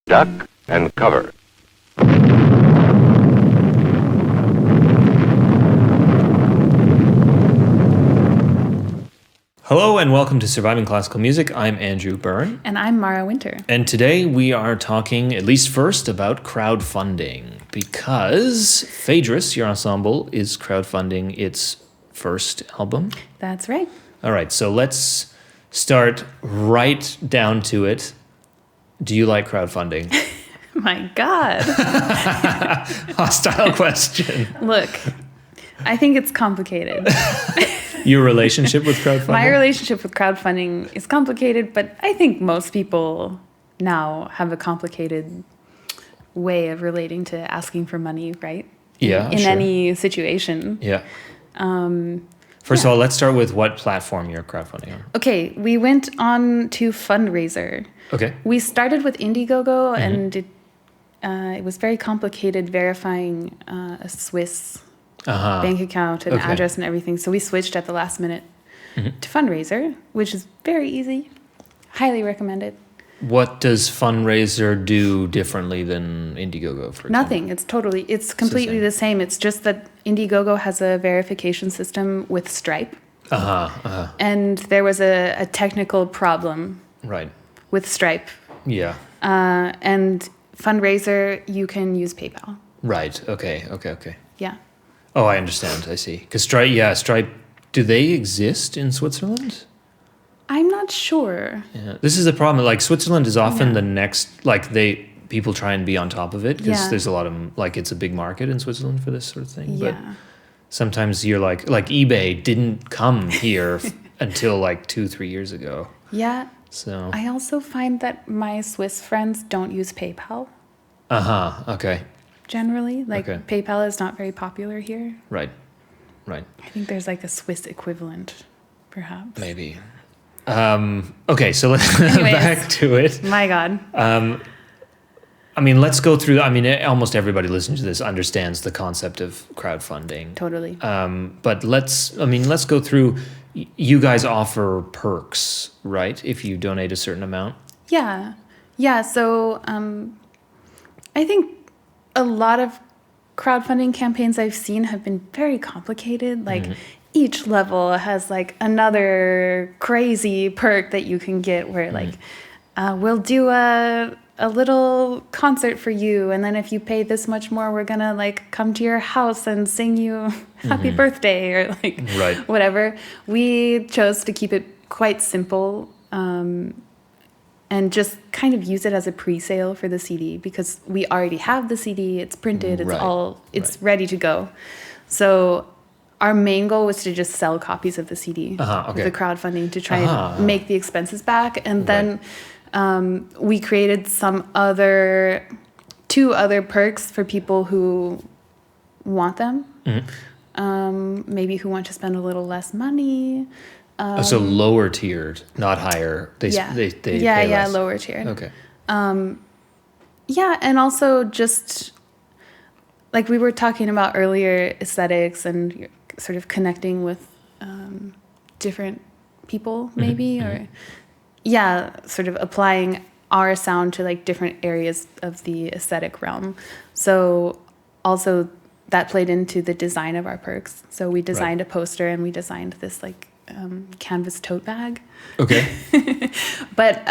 Duck and cover. Hello and welcome to Surviving Classical Music. I'm Andrew Byrne. And I'm Mara Winter. And today we are talking, at least first, about crowdfunding. Because Phaedrus, your ensemble, is crowdfunding its first album. That's right. All right, so let's start right down to it. Do you like crowdfunding? My God. Hostile question. Look, I think it's complicated. Your relationship with crowdfunding? My relationship with crowdfunding is complicated, but I think most people now have a complicated way of relating to asking for money, right? Yeah, In sure. any situation. Yeah. First of all, let's start with what platform you're crowdfunding on. Okay, we went on to Fundraiser. Okay. We started with Indiegogo, and it was very complicated verifying a Swiss bank account and address and everything. So we switched at the last minute to Fundraiser, which is very easy. Highly recommend it. What does Fundraiser do differently than Indiegogo, for example? Nothing. It's completely the same. It's just that Indiegogo has a verification system with Stripe. And there was a technical problem with Stripe. Yeah. And Fundraiser, you can use PayPal. Right. Okay. Yeah. Oh, I understand. I see. Because Stripe, do they exist in Switzerland? I'm not sure. Yeah. This is the problem. Like, Switzerland is often the next, people try and be on top of it because there's a lot of, it's a big market in Switzerland for this sort of thing. Yeah. But sometimes you're like eBay didn't come here until 2-3 years ago. Yeah. So I also find that my Swiss friends don't use PayPal. Okay. Generally. PayPal is not very popular here. Right. I think there's a Swiss equivalent, perhaps. Maybe. Okay, so let's back to it. My God. Let's go through. Almost everybody listening to this understands the concept of crowdfunding. Totally. But let's go through. You guys offer perks, right? If you donate a certain amount. Yeah. So I think a lot of crowdfunding campaigns I've seen have been very complicated. Each level has another crazy perk that you can get where we'll do a little concert for you, and then if you pay this much more, we're gonna come to your house and sing you happy birthday or whatever. We chose to keep it quite simple and just kind of use it as a pre-sale for the CD because we already have the CD, it's printed, it's ready to go. So our main goal was to just sell copies of the CD with the crowdfunding to try and make the expenses back. And then we created two other perks for people who want them. Maybe who want to spend a little less money. So lower tiered, not higher. They pay less. Lower tiered. Okay. And also just we were talking about earlier, aesthetics and sort of connecting with different people maybe or sort of applying our sound to different areas of the aesthetic realm. So also that played into the design of our perks. So we designed a poster and we designed this canvas tote bag. Okay. But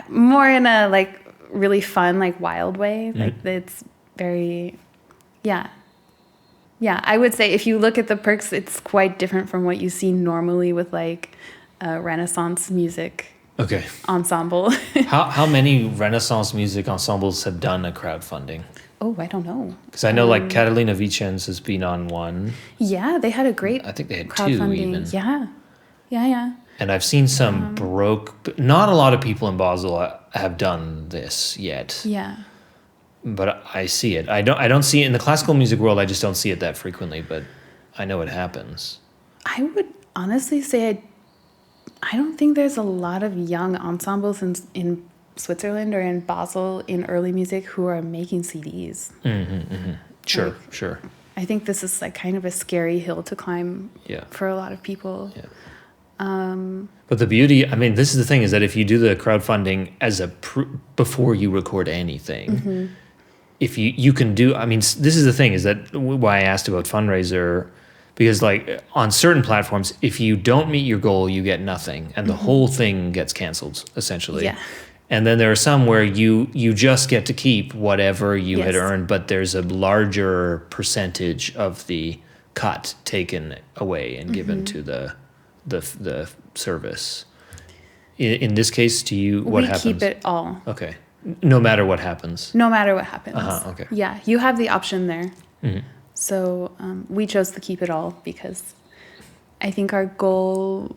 more in a really fun wild way. It's very I would say if you look at the perks, it's quite different from what you see normally with Renaissance music ensemble. How many Renaissance music ensembles have done a crowdfunding? Oh, I don't know. Because I know Catalina Vicens has been on one. Yeah, they had a great I think they had crowdfunding. 2 even. Yeah. And I've seen some not a lot of people in Basel have done this yet. Yeah. But I see it. I don't see it in the classical music world. I just don't see it that frequently, but I know it happens. I would honestly say I don't think there's a lot of young ensembles in Switzerland or in Basel in early music who are making CDs. Sure. I think this is kind of a scary hill to climb for a lot of people. Yeah. But the beauty, I mean, this is the thing, is that if you do the crowdfunding as before you record anything, if you can do, I mean, this is the thing, is that why I asked about fundraiser, because like on certain platforms, if you don't meet your goal, you get nothing, and the whole thing gets canceled essentially. Yeah. And then there are some where you just get to keep whatever you had earned, but there's a larger percentage of the cut taken away and given to the service. In this case, what happens? We keep it all. Okay. No matter what happens. No matter what happens. Okay. Yeah, you have the option there. Mm-hmm. So we chose to keep it all because I think our goal,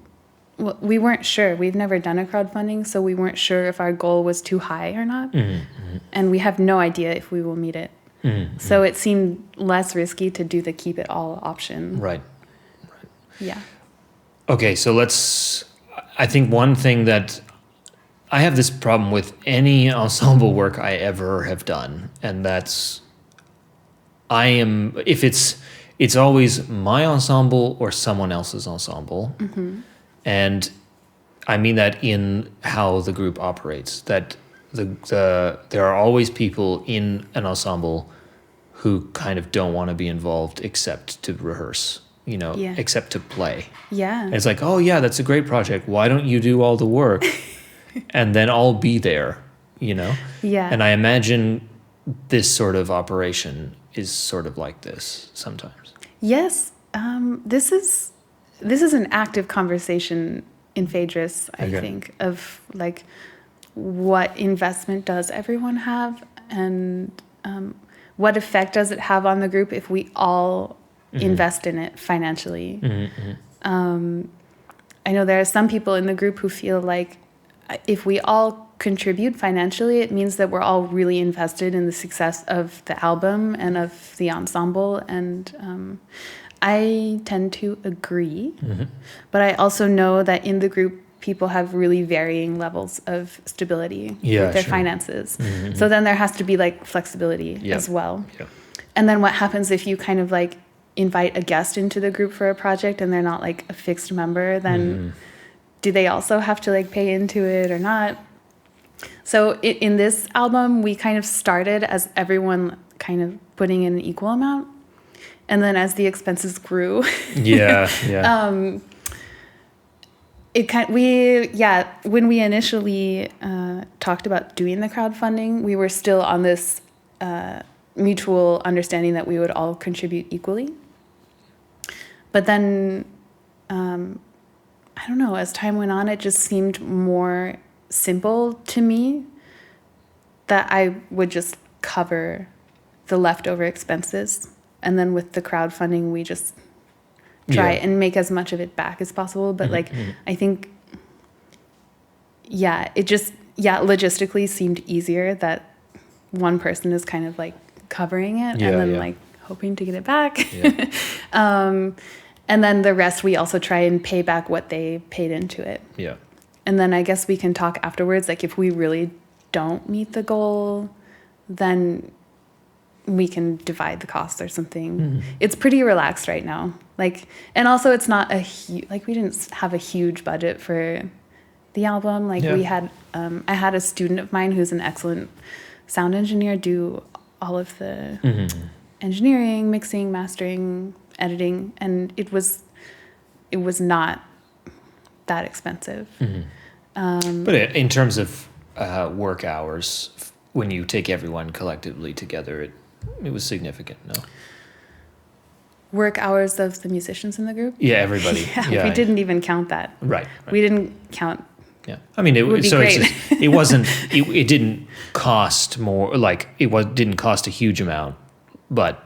well, we weren't sure. We've never done a crowdfunding, so we weren't sure if our goal was too high or not. And we have no idea if we will meet it. So it seemed less risky to do the keep it all option. Right. Yeah. Okay, so I think one thing that I have this problem with any ensemble work I ever have done, and that's if it's always my ensemble or someone else's ensemble. And I mean that in how the group operates, that there are always people in an ensemble who kind of don't want to be involved except to rehearse, except to play. Yeah. And it's like, oh yeah, that's a great project. Why don't you do all the work? And then I'll be there, Yeah. And I imagine this sort of operation is sort of like this sometimes. Yes. This is an active conversation in Phaedrus, I think, of like what investment does everyone have, and what effect does it have on the group if we all invest in it financially. I know there are some people in the group who feel like if we all contribute financially, it means that we're all really invested in the success of the album and of the ensemble, and I tend to agree. But I also know that in the group, people have really varying levels of stability with their finances. So then there has to be like flexibility as well. And then what happens if you kind of like invite a guest into the group for a project and they're not like a fixed member, then do they also have to like pay into it or not? So in this album, we kind of started as everyone kind of putting in an equal amount. And then as the expenses grew, when we initially talked about doing the crowdfunding, we were still on this mutual understanding that we would all contribute equally. But then, I don't know, as time went on, it just seemed more simple to me that I would just cover the leftover expenses. And then with the crowdfunding, we just try and make as much of it back as possible. But I think, it just, logistically seemed easier that one person is kind of like covering it and then like hoping to get it back. And then the rest, we also try and pay back what they paid into it. Yeah. And then I guess we can talk afterwards. Like if we really don't meet the goal, then we can divide the cost or something. It's pretty relaxed right now. Like, and also it's not we didn't have a huge budget for the album. Like we had, I had a student of mine who's an excellent sound engineer do all of the engineering, mixing, mastering, editing, and it was not that expensive. But in terms of work hours, when you take everyone collectively together, it was significant, no? Work hours of the musicians in the group? Yeah, everybody. We didn't even count that. Right. We didn't count. Yeah, I mean, it wasn't. It didn't cost more. Like didn't cost a huge amount, but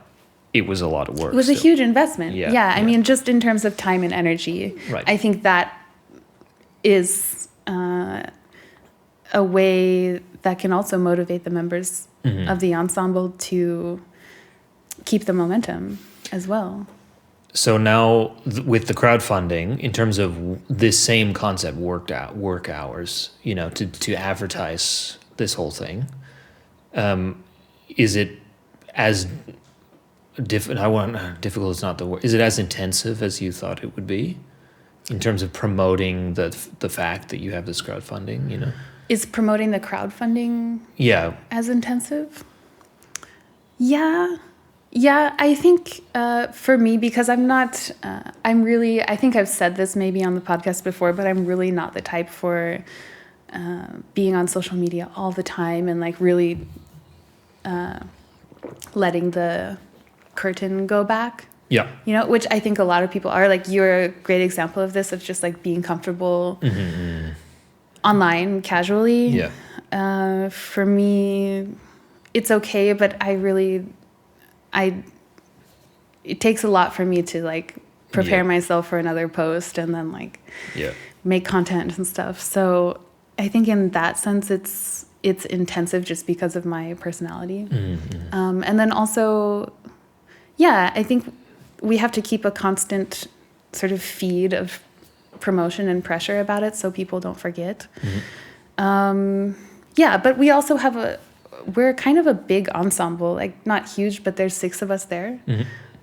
it was a lot of work. It was a huge investment. Yeah. I mean, just in terms of time and energy. Right. I think that is a way that can also motivate the members of the ensemble to keep the momentum as well. So now with the crowdfunding, in terms of this same concept, work hours, to advertise this whole thing, is it as difficult is not the word. Is it as intensive as you thought it would be? in terms of promoting the fact that you have this crowdfunding, you know? Is promoting the crowdfunding Yeah. as intensive? Yeah. Yeah, I think for me, because I'm not, I think I've said this maybe on the podcast before, but I'm really not the type for being on social media all the time and like really letting the curtain go back. Yeah. You know, which I think a lot of people are. Like, you're a great example of this, of just like being comfortable online casually. Yeah. For me, it's okay, but it takes a lot for me to like prepare myself for another post and then like make content and stuff. So I think in that sense, it's intensive just because of my personality. And then also, I think we have to keep a constant sort of feed of promotion and pressure about it so people don't forget. But we also have we're kind of a big ensemble, like not huge, but there's 6 of us there.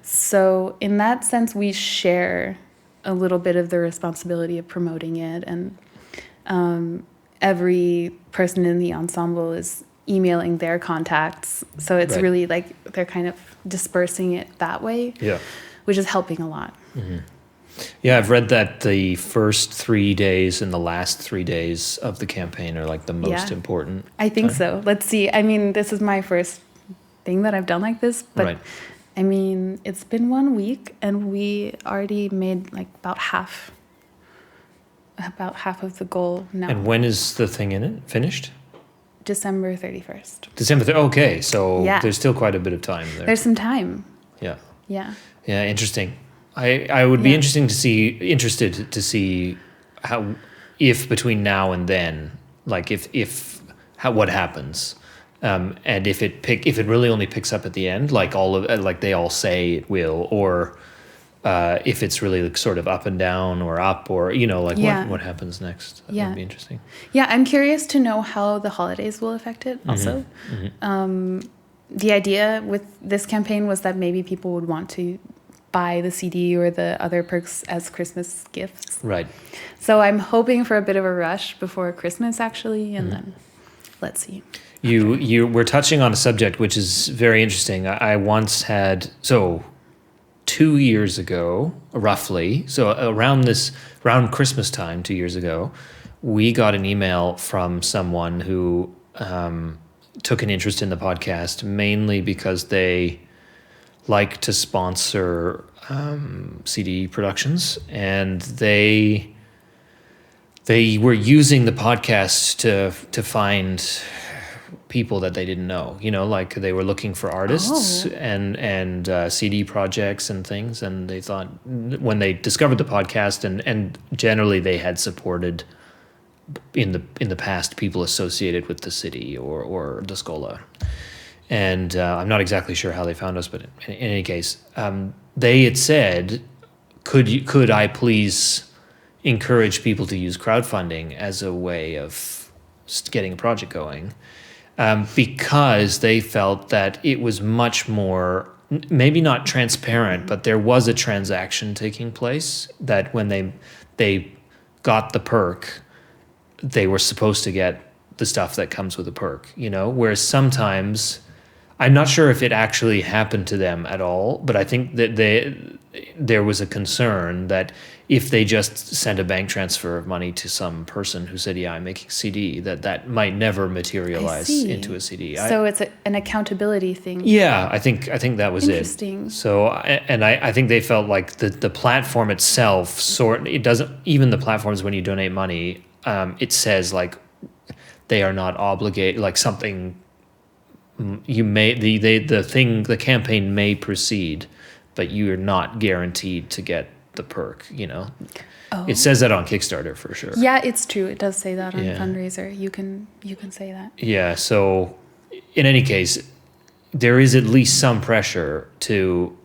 So in that sense, we share a little bit of the responsibility of promoting it. And every person in the ensemble is emailing their contacts. So it's really like they're kind of dispersing it that way, which is helping a lot. Yeah, I've read that the first 3 days and the last 3 days of the campaign are like the most important. I think so. Let's see. I mean, this is my first thing that I've done like this, but I mean, it's been 1 week and we already made like about half of the goal now. And when is the thing in it finished? December 31st. Okay, so there's still quite a bit of time there. There's some time. Yeah. Yeah. Yeah, interesting. I would be interested to see how, if between now and then, like what happens, and if it really only picks up at the end, like like they all say it will, or if it's really like sort of up and down or up, or like what happens next. That would be interesting. Yeah, I'm curious to know how the holidays will affect it. Also, the idea with this campaign was that maybe people would want to buy the CD or the other perks as Christmas gifts. Right. So I'm hoping for a bit of a rush before Christmas, actually, and then let's see. You were touching on a subject which is very interesting. I once had 2 years ago, roughly, around Christmas time 2 years ago, we got an email from someone who took an interest in the podcast mainly because they like to sponsor CD productions, and they were using the podcast to find people that they didn't know, like they were looking for artists and CD projects and things, and they thought when they discovered the podcast, and generally they had supported in the past people associated with the city or the Scola. And I'm not exactly sure how they found us, but in any case, they had said, could I please encourage people to use crowdfunding as a way of getting a project going, because they felt that it was much more, maybe not transparent, but there was a transaction taking place, that when they got the perk, they were supposed to get the stuff that comes with the perk, whereas sometimes, I'm not sure if it actually happened to them at all, but I think that there was a concern that if they just sent a bank transfer of money to some person who said, I'm making CD, that might never materialize into a CD. So it's an accountability thing. Yeah, I think that was Interesting. it. So, and I think they felt like the platform itself, it doesn't, even the platforms when you donate money, it says like they are not obligated, like something, the campaign may proceed, but you're not guaranteed to get the perk, It says that on Kickstarter for sure. Yeah, it's true. It does say that on Fundraiser. You can say that. Yeah, so in any case, there is at least some pressure to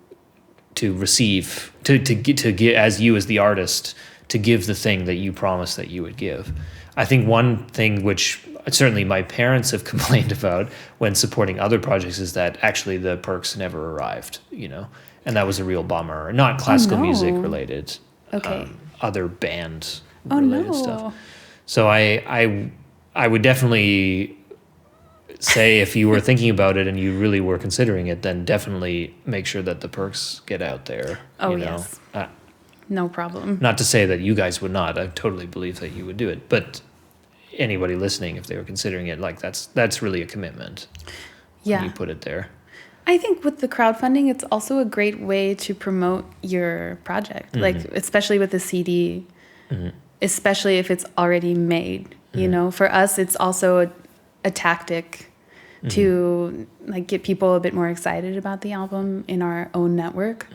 receive, to give, as you as the artist, to give the thing that you promised that you would give. I think one thing which certainly my parents have complained about when supporting other projects is that actually the perks never arrived, and that was a real bummer. Not classical music related. Okay. other band Oh related no. stuff. So I would definitely say if you were thinking about it and you really were considering it, then definitely make sure that the perks get out there. Oh, you know? yes. No problem. Not to say that you guys would not. I totally believe that you would do it. But anybody listening, if they were considering it, like that's really a commitment. Yeah. When you put it there. I think with the crowdfunding, it's also a great way to promote your project, like especially with the CD, especially if it's already made. You know, for us, it's also a tactic to like get people a bit more excited about the album in our own network,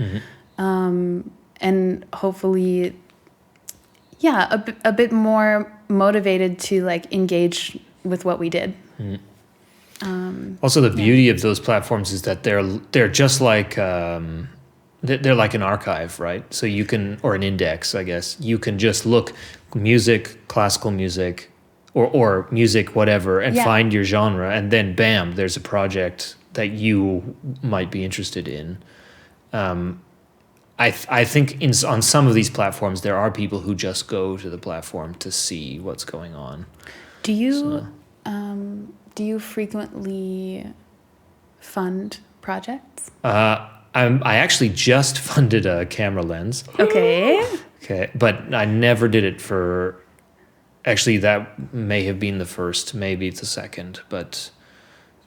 and hopefully, yeah, a bit more motivated to like engage with what we did. Also, the beauty of those platforms is that they're just like they're like an archive, right? So you can, or an index, I guess. You can just look music, classical music, or music, whatever, and find your genre, and then bam, there's a project that you might be interested in. I think on some of these platforms there are people who just go to the platform to see what's going on. Do you frequently fund projects? I actually just funded a camera lens. Okay. Okay, but I never did it for. Actually, that may have been the first, maybe the second, but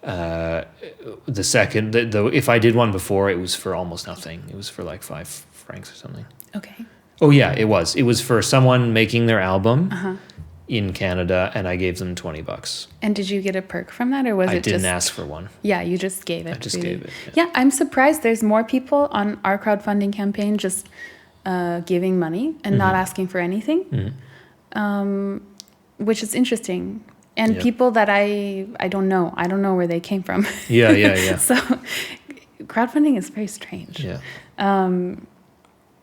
the second, if I did one before, it was for almost nothing. It was for like 5 francs or something. Okay. Oh yeah, it was. It was for someone making their album in Canada, and I gave them $20. And did you get a perk from that, or was I it just? didn't ask for one. Yeah, you just gave it. I just gave it. Yeah, I'm surprised there's more people on our crowdfunding campaign just giving money and not asking for anything, which is interesting. And people that I don't know. I don't know where they came from. Yeah. So crowdfunding is very strange. Yeah.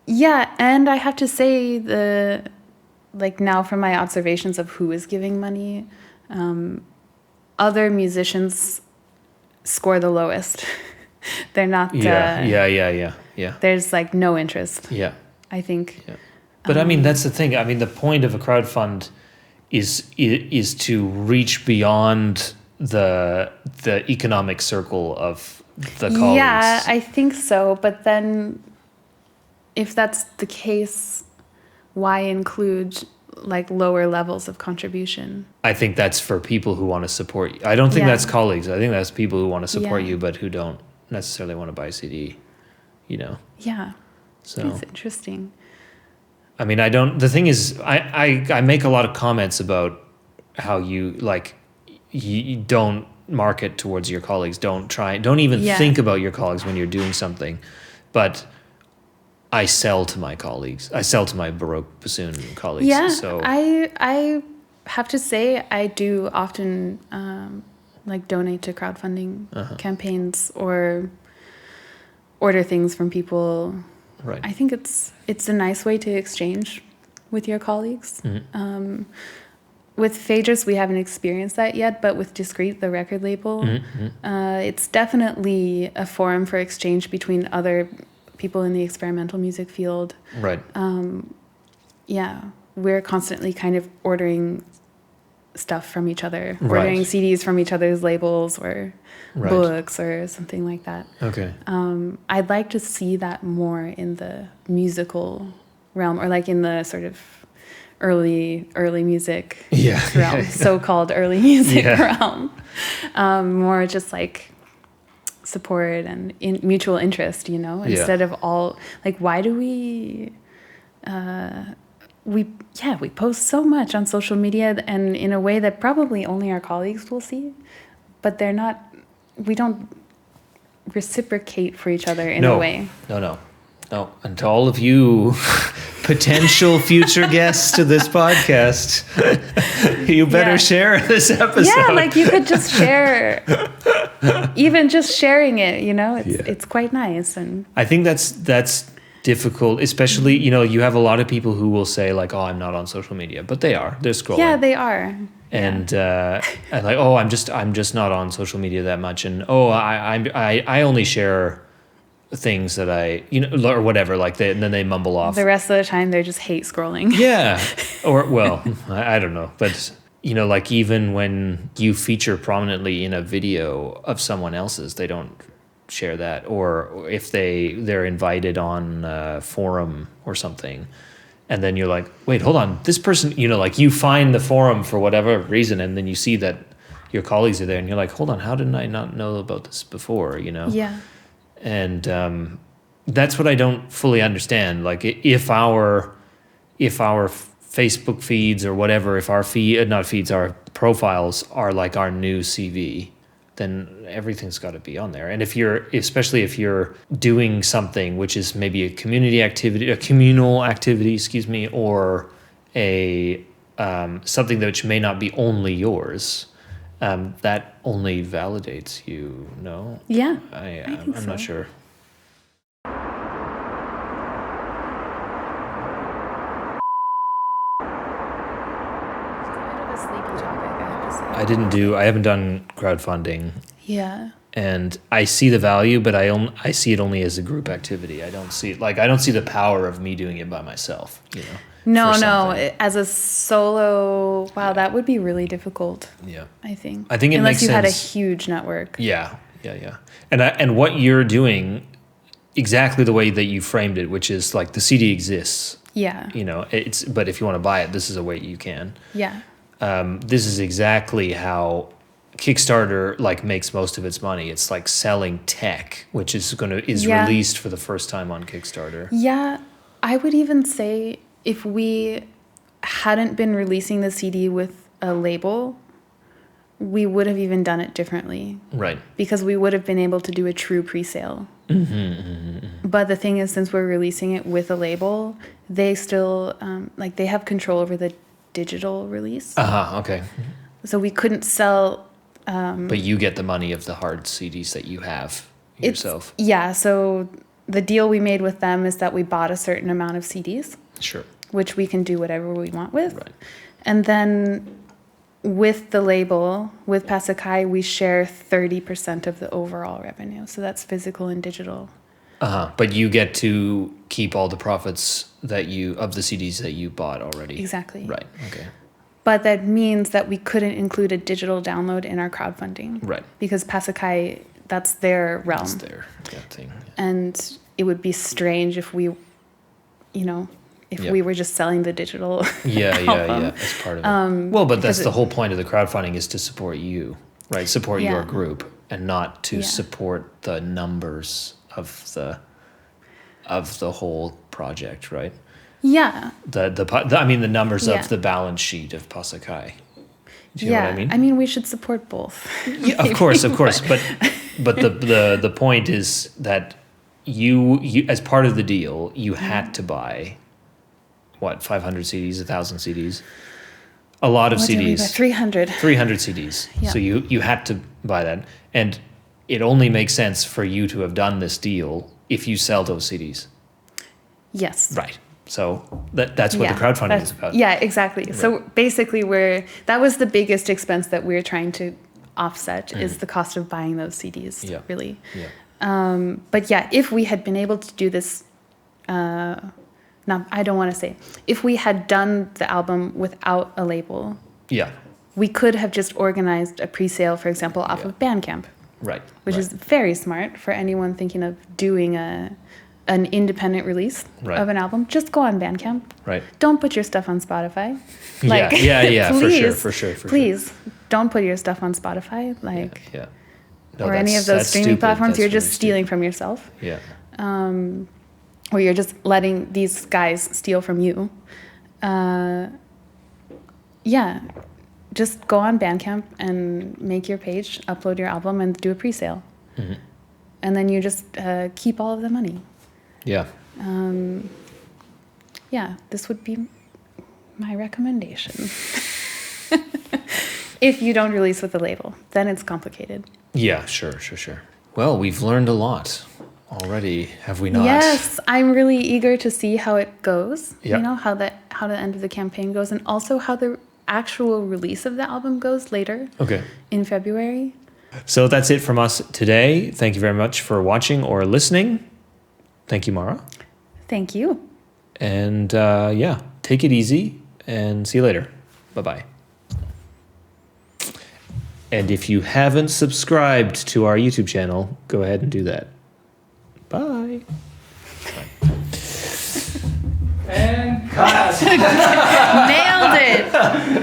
Yeah, and I have to say now from my observations of who is giving money, other musicians score the lowest. They're not. Yeah. There's like no interest. Yeah. I think. Yeah. But I mean, that's the thing. I mean, the point of a crowdfund is to reach beyond the economic circle of the colleagues. Yeah, I think so. But then, if that's the case, why include like lower levels of contribution? I think that's for people who want to support you. I don't think that's colleagues. I think that's people who want to support you, but who don't necessarily want to buy a CD, you know? Yeah. So that's interesting. I mean, the thing is, I make a lot of comments about how you don't market towards your colleagues. Don't even think about your colleagues when you're doing something. But I sell to my colleagues. I sell to my Baroque bassoon colleagues. Yeah, so I have to say I do often donate to crowdfunding campaigns or order things from people. Right. I think it's a nice way to exchange with your colleagues. With Phaedrus, we haven't experienced that yet, but with Discreet, the record label, it's definitely a forum for exchange between other people in the experimental music field. Right. Yeah, we're constantly kind of ordering stuff from each other, ordering CDs from each other's labels or books or something like that. Okay. I'd like to see that more in the musical realm, or like in the sort of early music realm, so-called early music realm. More just like support and mutual interest, you know, instead of all like, why do we post so much on social media and in a way that probably only our colleagues will see, but we don't reciprocate for each other in a way. No. And to all of you potential future guests to this podcast, you better share this episode. Yeah, like you could just share, even just sharing it, you know, it's quite nice. And I think that's difficult, especially, you know, you have a lot of people who will say like, oh, I'm not on social media, but they're scrolling. Yeah, they are. And and like, oh, I'm just not on social media that much, and oh, I only share things that I, or whatever, like and then they mumble off. The rest of the time, they're just hate scrolling. Yeah. Or, well, I don't know. But, like even when you feature prominently in a video of someone else's, they don't share that. Or if they're invited on a forum or something, and then you're like, wait, hold on. This person, like you find the forum for whatever reason, and then you see that your colleagues are there, and you're like, hold on, how didn't I not know about this before, Yeah. And that's what I don't fully understand. Like if our Facebook feeds or whatever, if our our profiles are like our new CV, then everything's got to be on there. And especially if you're doing something which is maybe a communal activity, or a something which may not be only yours, that only validates you. No? Yeah. I'm not sure. I haven't done crowdfunding. Yeah. And I see the value, but I see it only as a group activity. I don't see the power of me doing it by myself, No. As a solo, wow, that would be really difficult. Yeah. I think it unless makes you sense. had a huge network. Yeah. And what you're doing, exactly the way that you framed it, which is like the CD exists. Yeah. But if you want to buy it, this is a way you can. Yeah. This is exactly how Kickstarter makes most of its money. It's like selling tech, which is released for the first time on Kickstarter. Yeah, I would even say if we hadn't been releasing the CD with a label, we would have even done it differently. Right. Because we would have been able to do a true pre-sale. But the thing is, since we're releasing it with a label, they still they have control over the digital release. Okay. So we couldn't sell. But you get the money of the hard CDs that you have yourself. Yeah. So the deal we made with them is that we bought a certain amount of CDs. Sure. Which we can do whatever we want with. Right. And then with the label, with Pasakai, we share 30% of the overall revenue. So that's physical and digital. But you get to keep all the profits of the CDs that you bought already. Exactly. Right. Okay. But that means that we couldn't include a digital download in our crowdfunding. Right. Because Pasakai, that's their realm. That's their thing. And it would be strange if we, we were just selling the digital album. As part of it. Well, but that's the whole point of the crowdfunding, is to support you, right? Support your group, and not to support the numbers of the whole project, right? Yeah. The numbers of the balance sheet of Pasakai. Do you know what I mean? I mean, we should support both. Yeah, of course. But the point is that you as part of the deal, you had to buy 500 CDs, 1,000 CDs, a lot of CDs. 300 CDs. Yeah. So you had to buy that, and it only makes sense for you to have done this deal if you sell those CDs. Yes. Right. So that's what the crowdfunding is about. Yeah, exactly. Right. So basically, that was the biggest expense that we're trying to offset is the cost of buying those CDs. Yeah. Really. Yeah. But yeah, if we had been able to do this, I don't want to say, if we had done the album without a label, we could have just organized a pre-sale, for example, off of Bandcamp. Right. Which is very smart for anyone thinking of doing an independent release of an album. Just go on Bandcamp. Right. Don't put your stuff on Spotify. Please, for sure. Please don't put your stuff on Spotify. No, or any of those streaming platforms. You're just stealing from yourself. Yeah. Or you're just letting these guys steal from you. Just go on Bandcamp and make your page, upload your album, and do a pre-sale. Mm-hmm. And then you just keep all of the money. Yeah. This would be my recommendation. If you don't release with a label, then it's complicated. Yeah, sure. Well, we've learned a lot already, have we not? Yes, I'm really eager to see how it goes. Yep. How the end of the campaign goes, and also how the actual release of the album goes later. Okay. In February. So that's it from us today. Thank you very much for watching or listening. Thank you, Mara. Thank you. And yeah, take it easy and see you later. Bye-bye. And if you haven't subscribed to our YouTube channel, go ahead and do that. Bye. And cut. Nailed it.